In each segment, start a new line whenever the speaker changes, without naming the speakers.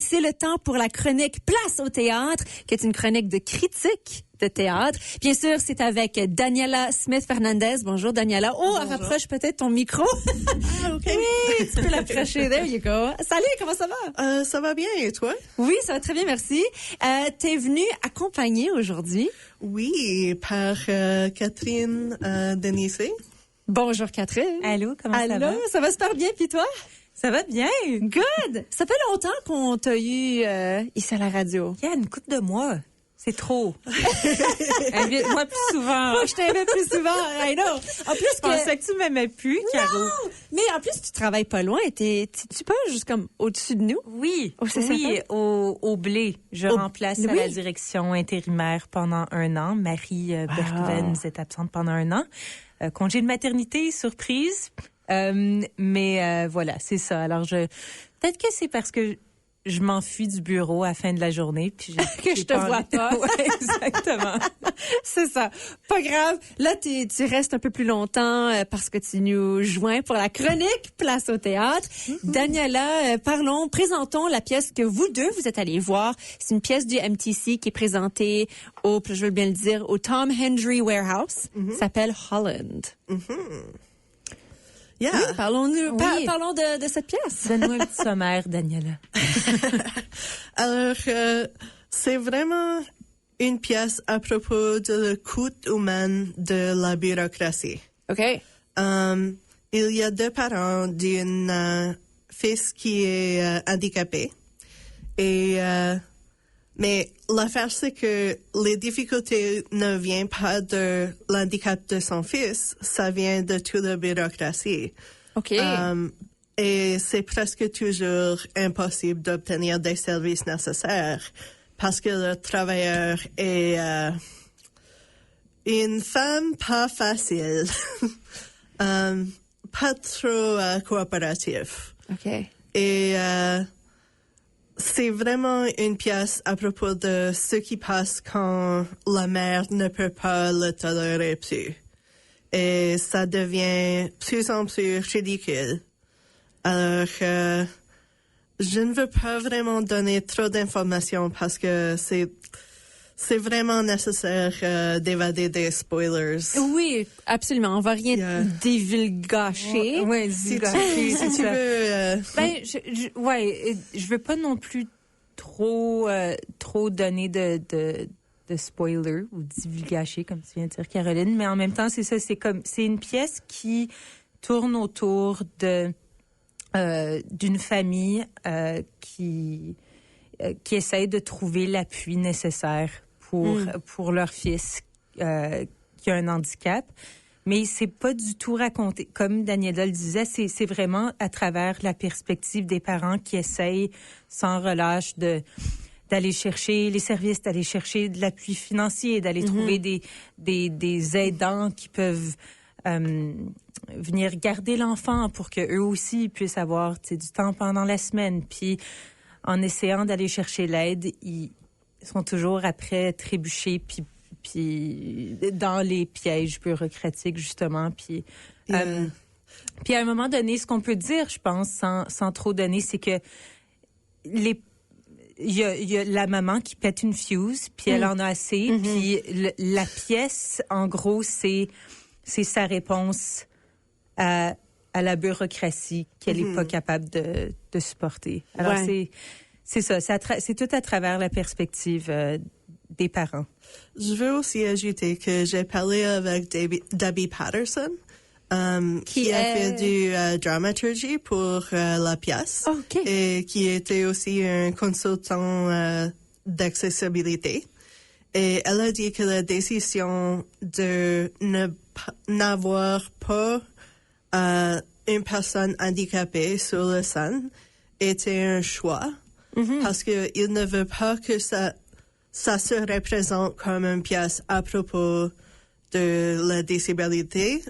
c'est le temps pour la chronique Place au théâtre, qui est une chronique de critique de théâtre. Bien sûr, c'est avec Daniela Smith-Fernandez. Bonjour, Daniela. Oh,
bonjour.
Rapproche peut-être ton micro.
Ah, OK.
Oui, tu peux l'approcher. There you go. Salut, comment ça va?
Ça va bien, et toi?
Oui, ça va très bien, merci. T'es venue accompagner aujourd'hui.
Oui, par Catherine Denissé.
Bonjour, Catherine.
Allô, comment ça va?
Allô, ça va super bien, puis toi?
Ça va bien.
Good! Ça fait longtemps qu'on t'a eu ici à la radio.
Il y a une couple de mois. C'est trop. Invite-moi plus souvent.
Faut que je t'invite plus souvent, I know. En plus
Je pensais que tu m'aimais plus, Caro.
Non! Mais en plus, tu travailles pas loin. Tu pas juste comme au-dessus de nous?
Oui,
Oh, c'est
oui,
sympa.
au blé. Je remplace à
oui.
la direction intérimaire pendant 1 an. Marie Bergvenz est absente pendant 1 an. Congé de maternité, surprise. Mais voilà, c'est ça. Alors, peut-être que c'est parce que je m'enfuis du bureau à la fin de la journée. Puis
Que je te vois pas.
Ouais, exactement.
C'est ça. Pas grave. Là, tu restes un peu plus longtemps parce que tu nous joins pour la chronique Place au théâtre. Daniela, présentons la pièce que vous deux, vous êtes allés voir. C'est une pièce du MTC qui est présentée je veux bien le dire, au Tom Hendry Warehouse. Ça s'appelle Holland.
Yeah.
Oui, parlons
Oui.
parlons de cette pièce.
Donne-moi un petit sommaire, Daniela.
Alors, c'est vraiment une pièce à propos de la coût humain de la bureaucratie.
OK.
Il y a 2 parents d'un fils qui est handicapé. Mais l'affaire, c'est que les difficultés ne viennent pas de l'handicap de son fils, ça vient de toute la bureaucratie.
OK.
Et c'est presque toujours impossible d'obtenir des services nécessaires parce que le travailleur est une femme pas facile, pas trop coopérative.
OK.
Et c'est vraiment une pièce à propos de ce qui passe quand la mère ne peut pas le tolérer plus. Et ça devient plus en plus ridicule. Alors, je ne veux pas vraiment donner trop d'informations parce que c'est vraiment nécessaire d'évader des spoilers.
Oui, absolument. On va rien divulgacher.
Oui,
Si tu veux...
je veux pas non plus trop donner de spoilers ou divulgacher, comme tu viens de dire, Caroline, mais en même temps, c'est ça, c'est une pièce qui tourne autour d'une famille qui essaye de trouver l'appui nécessaire pour leur fils qui a un handicap. Mais c'est pas du tout raconté. Comme Daniela le disait, c'est vraiment à travers la perspective des parents qui essayent sans relâche d'aller chercher les services, d'aller chercher de l'appui financier, d'aller trouver des aidants qui peuvent venir garder l'enfant pour que eux aussi puissent avoir du temps pendant la semaine. Puis en essayant d'aller chercher l'aide, ils sont toujours après trébuchés puis dans les pièges bureaucratiques justement. Puis à un moment donné, ce qu'on peut dire, je pense, sans trop donner, c'est que il y a la maman qui pète une fuse, puis elle en a assez, puis la pièce, en gros, c'est sa réponse à la bureaucratie qu'elle est pas capable de supporter. Alors c'est ça, c'est tout à travers la perspective des parents.
Je veux aussi ajouter que j'ai parlé avec Debbie Patterson, qui a fait du dramaturgie pour la pièce, et qui était aussi un consultant d'accessibilité. Et elle a dit que la décision de n'avoir pas une personne handicapée sur la scène était un choix, parce qu'il ne veut pas que ça se représente comme une pièce à propos de la disabilité,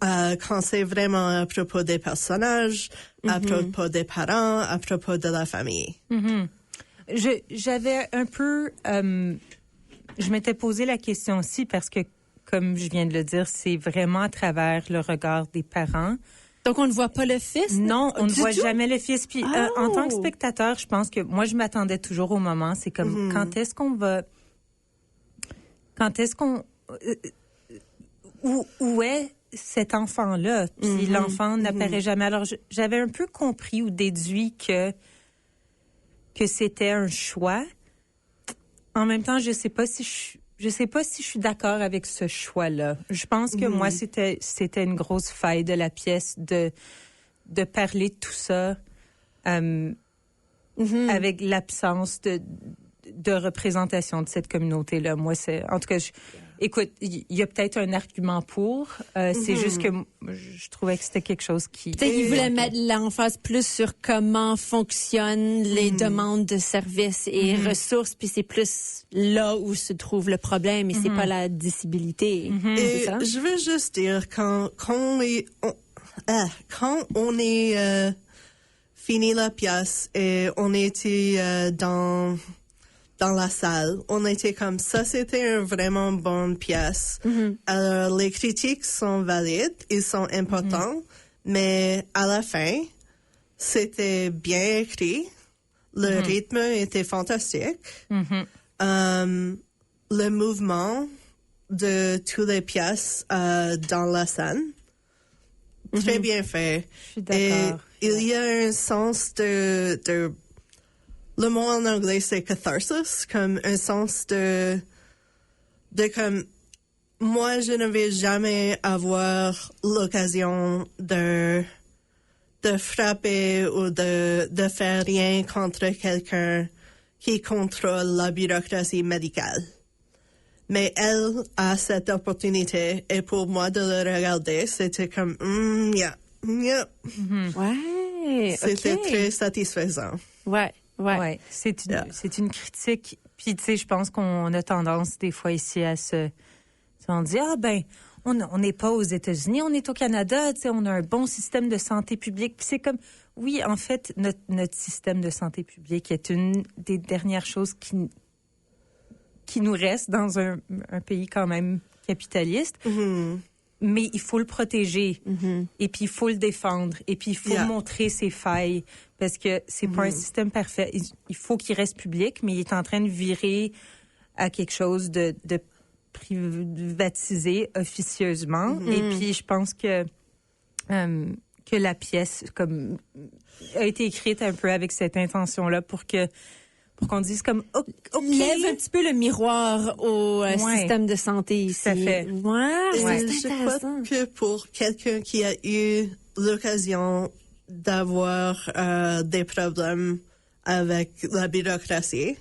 quand c'est vraiment à propos des personnages, à propos des parents, à propos de la famille.
J'avais un peu... je m'étais posé la question aussi parce que, comme je viens de le dire, c'est vraiment à travers le regard des parents.
Donc, on ne voit pas le fils?
Non, on ne voit
tout?
jamais le fils. Puis, en tant que spectateur, je pense que moi, je m'attendais toujours au moment. C'est comme, quand est-ce qu'on... Où est cet enfant-là? Puis l'enfant n'apparaît jamais. Alors, j'avais un peu compris ou déduit que c'était un choix. En même temps, je sais pas si je suis d'accord avec ce choix-là. Je pense que moi, c'était une grosse faille de la pièce de parler de tout ça avec l'absence de représentation de cette communauté-là. Moi, en tout cas, écoute, il y a peut-être un argument pour. C'est juste que je trouvais que c'était quelque chose qui...
Peut-être qu'il voulait mettre l'emphase plus sur comment fonctionnent les demandes de services et ressources, puis c'est plus là où se trouve le problème et c'est pas la disabilité.
Et je veux juste dire, quand on est fini la pièce et on était dans la salle, on était comme ça, c'était une vraiment bonne pièce. Alors, les critiques sont valides, ils sont importants, mais à la fin, c'était bien écrit, le rythme était fantastique, le mouvement de toutes les pièces dans la scène, très bien fait.
Je suis d'accord.
Et il y a un sens de le mot en anglais, c'est catharsis, comme un sens de comme, moi, je ne vais jamais avoir l'occasion de frapper ou de faire rien contre quelqu'un qui contrôle la bureaucratie médicale. Mais elle a cette opportunité et pour moi de le regarder, c'était comme,
Ouais.
C'était très satisfaisant.
Ouais.
C'est une critique. Puis, tu sais, je pense qu'on a tendance, des fois, ici, on dit, on n'est pas aux États-Unis, on est au Canada, tu sais, on a un bon système de santé publique. Puis c'est comme, oui, en fait, notre système de santé publique est une des dernières choses qui nous reste dans un pays quand même capitaliste. Mais il faut le protéger. Et puis, il faut le défendre. Et puis, il faut montrer ses failles. Parce que c'est pas un système parfait. Il faut qu'il reste public, mais il est en train de virer à quelque chose de privatisé officieusement. Et puis, je pense que la pièce a été écrite un peu avec cette intention-là pour qu'on dise comme, OK.
Lève un petit peu le miroir au système de santé ici.
Ça fait.
Je crois que pour quelqu'un qui a eu l'occasion d'avoir des problèmes avec la bureaucratie,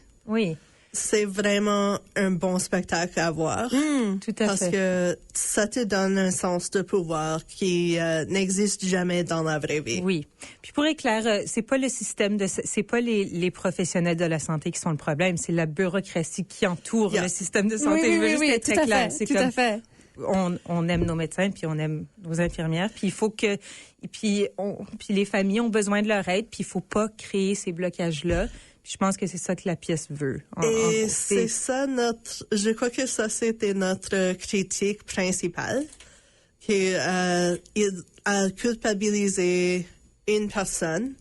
c'est vraiment un bon spectacle à voir.
Tout à fait.
Parce que ça te donne un sens de pouvoir qui n'existe jamais dans la vraie vie.
Oui. Puis pour être clair, c'est pas le système c'est pas les professionnels de la santé qui sont le problème, c'est la bureaucratie qui entoure le système de santé. Je veux juste être très clair.
C'est tout à fait.
On aime nos médecins, puis on aime nos infirmières, puis il faut que... Puis les familles ont besoin de leur aide, puis il faut pas créer ces blocages-là. Puis je pense que c'est ça que la pièce veut.
Et c'est ça je crois que ça c'était notre critique principale, qu'il a culpabilisé une personne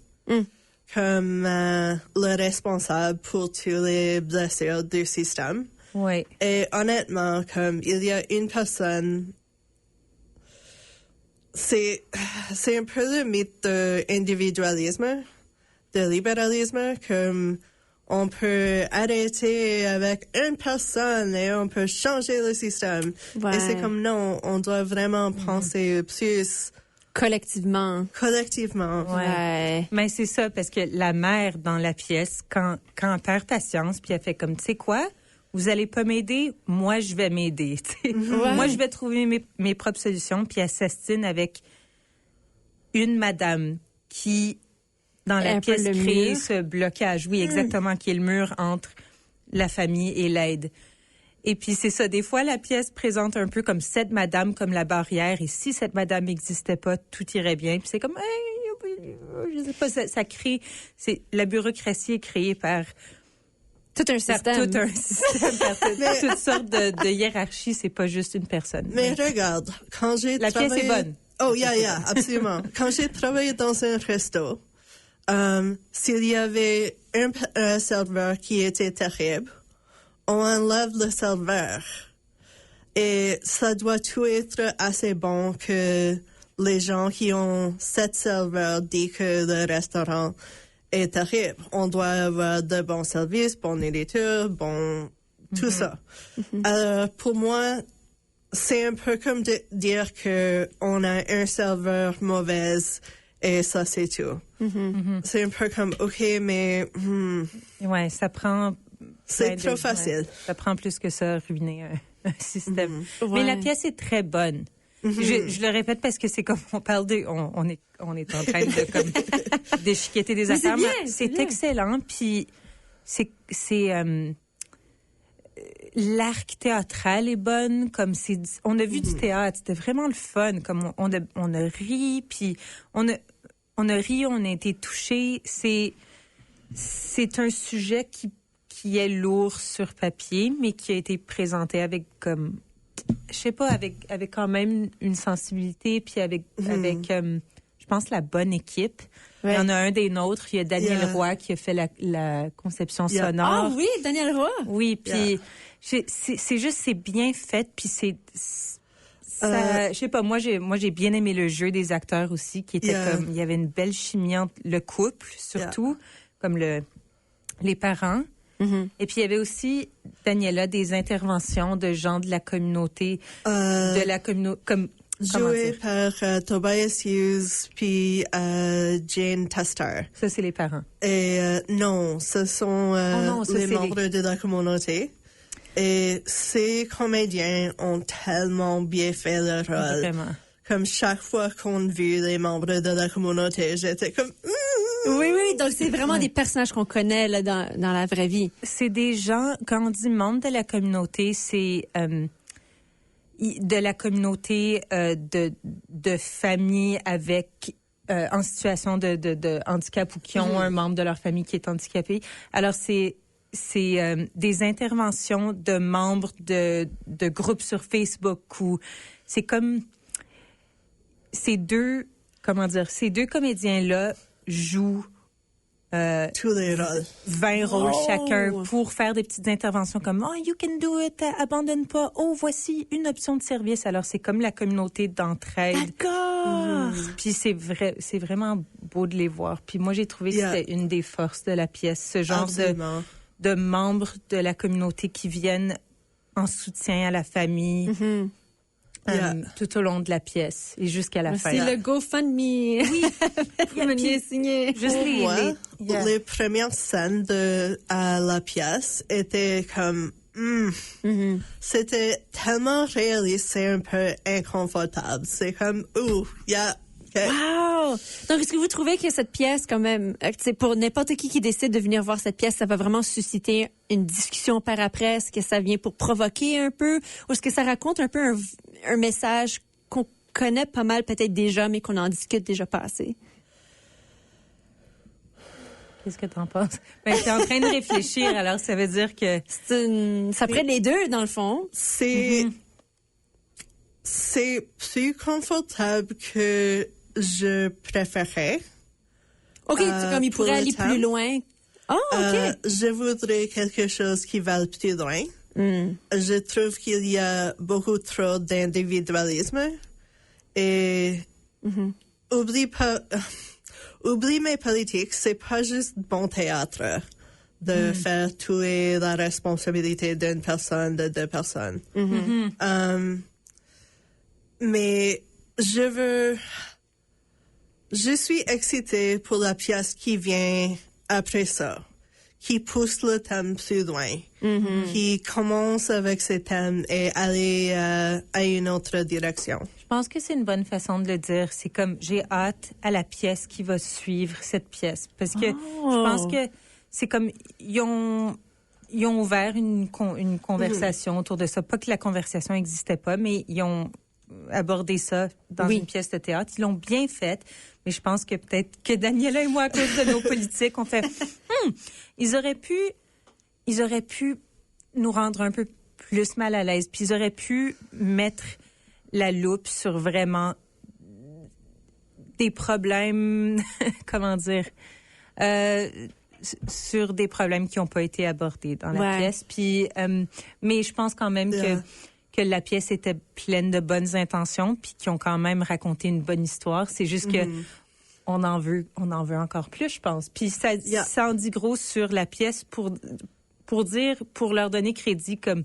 comme le responsable pour toutes les blessures du système.
Oui.
Et honnêtement, comme il y a une personne, c'est un peu le mythe de individualisme, de libéralisme, comme on peut arrêter avec une personne et on peut changer le système. Et c'est comme non, on doit vraiment penser plus
collectivement.
Ouais. Mais c'est ça, parce que la mère dans la pièce, quand elle perd patience, puis elle fait comme, tu sais quoi? Vous allez pas m'aider, moi je vais m'aider. Moi je vais trouver mes propres solutions. Puis elle s'astine avec une madame qui, dans la pièce, crée ce blocage. Oui, exactement, qui est le mur entre la famille et l'aide. Et puis c'est ça, des fois la pièce présente un peu comme cette madame comme la barrière. Et si cette madame n'existait pas, tout irait bien. Puis c'est comme, je sais pas, ça crée... La bureaucratie est créée par...
Tout un système.
Toutes sortes de hiérarchies, c'est pas juste une personne.
Mais regarde, quand j'ai
La pièce est bonne.
Oh, yeah, absolument. Quand j'ai travaillé dans un resto, s'il y avait un serveur qui était terrible, on enlève le serveur. Et ça doit tout être assez bon que les gens qui ont cette serveur disent que le restaurant est terrible. On doit avoir de bons services, bonne nourriture, tout ça. Alors, pour moi, c'est un peu comme de dire que on a un serveur mauvais et ça, c'est tout. C'est un peu comme, OK, mais...
Ouais, ça prend...
C'est trop facile.
Ouais, ça prend plus que ça, ruiner un système. Mais la pièce est très bonne. Je le répète parce que c'est comme on parle de... On est en train de comme déchiqueter des affaires. C'est excellent, puis c'est l'arc théâtral est bonne, comme on a vu du théâtre, c'était vraiment le fun, comme on a ri, puis on a ri, on a été touchés. C'est un sujet qui est lourd sur papier, mais qui a été présenté avec comme, je sais pas, avec quand même une sensibilité, puis avec je pense, la bonne équipe. Ouais. Il y en a un des nôtres, il y a Daniel Roy qui a fait la conception sonore.
Ah oui, Daniel Roy.
Oui, puis c'est juste, c'est bien fait, puis je sais pas, moi j'ai bien aimé le jeu des acteurs aussi, qui était comme, il y avait une belle chimie entre le couple, surtout, comme les parents. Et puis il y avait aussi, Daniela, des interventions de gens de la communauté, comme
joué par Tobias Hughes puis Jane Tester.
Ça, c'est les parents.
Et non, ce sont les membres de la communauté. Et ces comédiens ont tellement bien fait leur rôle.
Vraiment.
Comme chaque fois qu'on vit les membres de la communauté, j'étais comme...
Oui, donc c'est vraiment des personnages qu'on connaît là, dans la vraie vie.
C'est des gens, quand on dit membres de la communauté, c'est de la communauté de familles avec en situation de handicap ou qui ont un membre de leur famille qui est handicapé. Alors, c'est des interventions de membres de groupes sur Facebook où c'est comme ces deux comédiens-là jouent
tous les rôles.
20 rôles chacun pour faire des petites interventions comme « Oh, you can do it, abandonne pas. Oh, voici une option de service. » Alors, c'est comme la communauté d'entraide.
D'accord!
Puis c'est vraiment beau de les voir. Puis moi, j'ai trouvé que c'était une des forces de la pièce, ce genre de membres de la communauté qui viennent en soutien à la famille. Tout au long de la pièce et jusqu'à la fin.
C'est le GoFundMe. Oui. Il signé.
Juste les premières scènes à la pièce étaient comme... C'était tellement réaliste, c'est un peu inconfortable. C'est comme...
Wow! Donc, est-ce que vous trouvez que cette pièce, quand même, c'est pour n'importe qui décide de venir voir cette pièce, ça va vraiment susciter une discussion par après? Est-ce que ça vient pour provoquer un peu? Ou est-ce que ça raconte un peu un message qu'on connaît pas mal peut-être déjà, mais qu'on en discute déjà pas assez?
Qu'est-ce que t'en penses? Ben, t'es en train de réfléchir, alors ça veut dire que...
Ça prend les deux, dans le fond.
C'est plus confortable que je préférais.
OK, comme il pourrait aller plus loin. Oh, OK.
Je voudrais quelque chose qui va plus loin. Je trouve qu'il y a beaucoup trop d'individualisme. Et oublie mes politiques, c'est pas juste bon théâtre de faire tuer la responsabilité d'une personne, de deux personnes. Mais je suis excitée pour la pièce qui vient après ça, qui pousse le thème plus loin, qui commence avec ces thèmes et aller à une autre direction.
Je pense que c'est une bonne façon de le dire. C'est comme, j'ai hâte à la pièce qui va suivre cette pièce. Parce que je pense que c'est comme, ils ont ouvert une conversation autour de ça. Pas que la conversation n'existait pas, mais ils ont abordé ça dans une pièce de théâtre. Ils l'ont bien fait, mais je pense que peut-être que Daniela et moi, à cause de nos politiques, on fait ils auraient pu nous rendre un peu plus mal à l'aise, puis ils auraient pu mettre la loupe sur vraiment des problèmes, comment dire, sur des problèmes qui n'ont pas été abordés dans la pièce. Puis, mais je pense quand même que la pièce était pleine de bonnes intentions, puis qu'ils ont quand même raconté une bonne histoire. C'est juste que on en veut encore plus, je pense. Puis ça en dit gros sur la pièce pour leur donner crédit comme.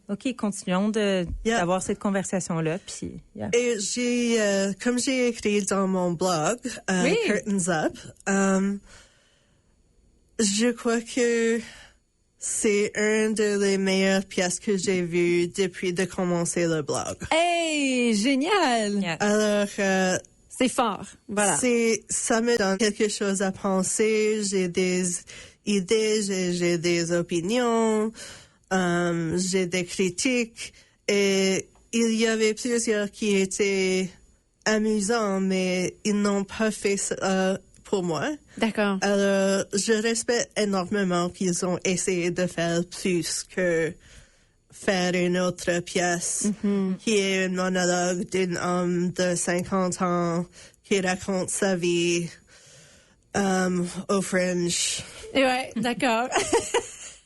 OK, continuons d'avoir cette conversation-là. Puis,
Et comme j'ai écrit dans mon blog, Curtains Up, je crois que c'est une des meilleures pièces que j'ai vues depuis de commencer le blog.
Hey, génial!
Yeah. Alors,
c'est fort, voilà.
Ça me donne quelque chose à penser. J'ai des idées, j'ai des opinions. J'ai des critiques et il y avait plusieurs qui étaient amusants, mais ils n'ont pas fait ça pour moi.
D'accord.
Alors, je respecte énormément qu'ils ont essayé de faire plus que faire une autre pièce qui est un monologue d'un homme de 50 ans qui raconte sa vie au Fringe.
Ouais, d'accord.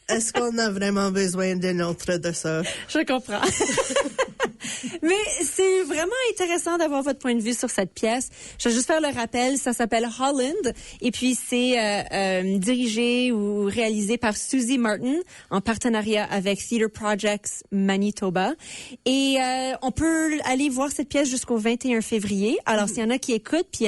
Est-ce qu'on a vraiment besoin d'une autre de ça?
Je comprends. Mais c'est vraiment intéressant d'avoir votre point de vue sur cette pièce. Je vais juste faire le rappel, ça s'appelle Holland et puis c'est dirigé ou réalisé par Susie Martin en partenariat avec Theatre Projects Manitoba. Et on peut aller voir cette pièce jusqu'au 21 février. Alors, s'il y en a qui écoutent, puis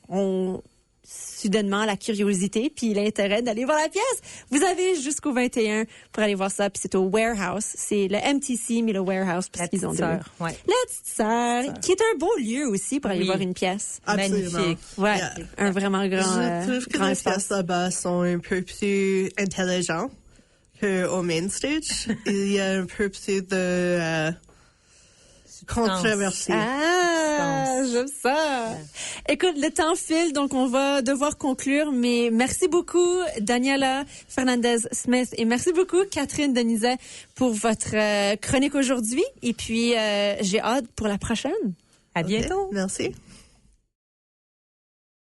on soudainement la curiosité puis l'intérêt d'aller voir la pièce. Vous avez jusqu'au 21 pour aller voir ça. Puis c'est au Warehouse. C'est le MTC, mais le Warehouse, parce qu'ils ont deux.
Ouais.
La Petite Sœur, qui est un beau lieu aussi pour aller voir une pièce.
Absolument.
Magnifique.
Ouais, un vraiment grand
Je trouve que les pièces là-bas sont un peu plus intelligentes qu'au main stage. Il y a un peu plus de controversie.
Ah, j'aime ça. Écoute, le temps file, donc on va devoir conclure, mais merci beaucoup, Daniela Fernandez-Smith, et merci beaucoup, Catherine Denizet, pour votre chronique aujourd'hui. Et puis, j'ai hâte pour la prochaine.
À bientôt.
Okay. Merci.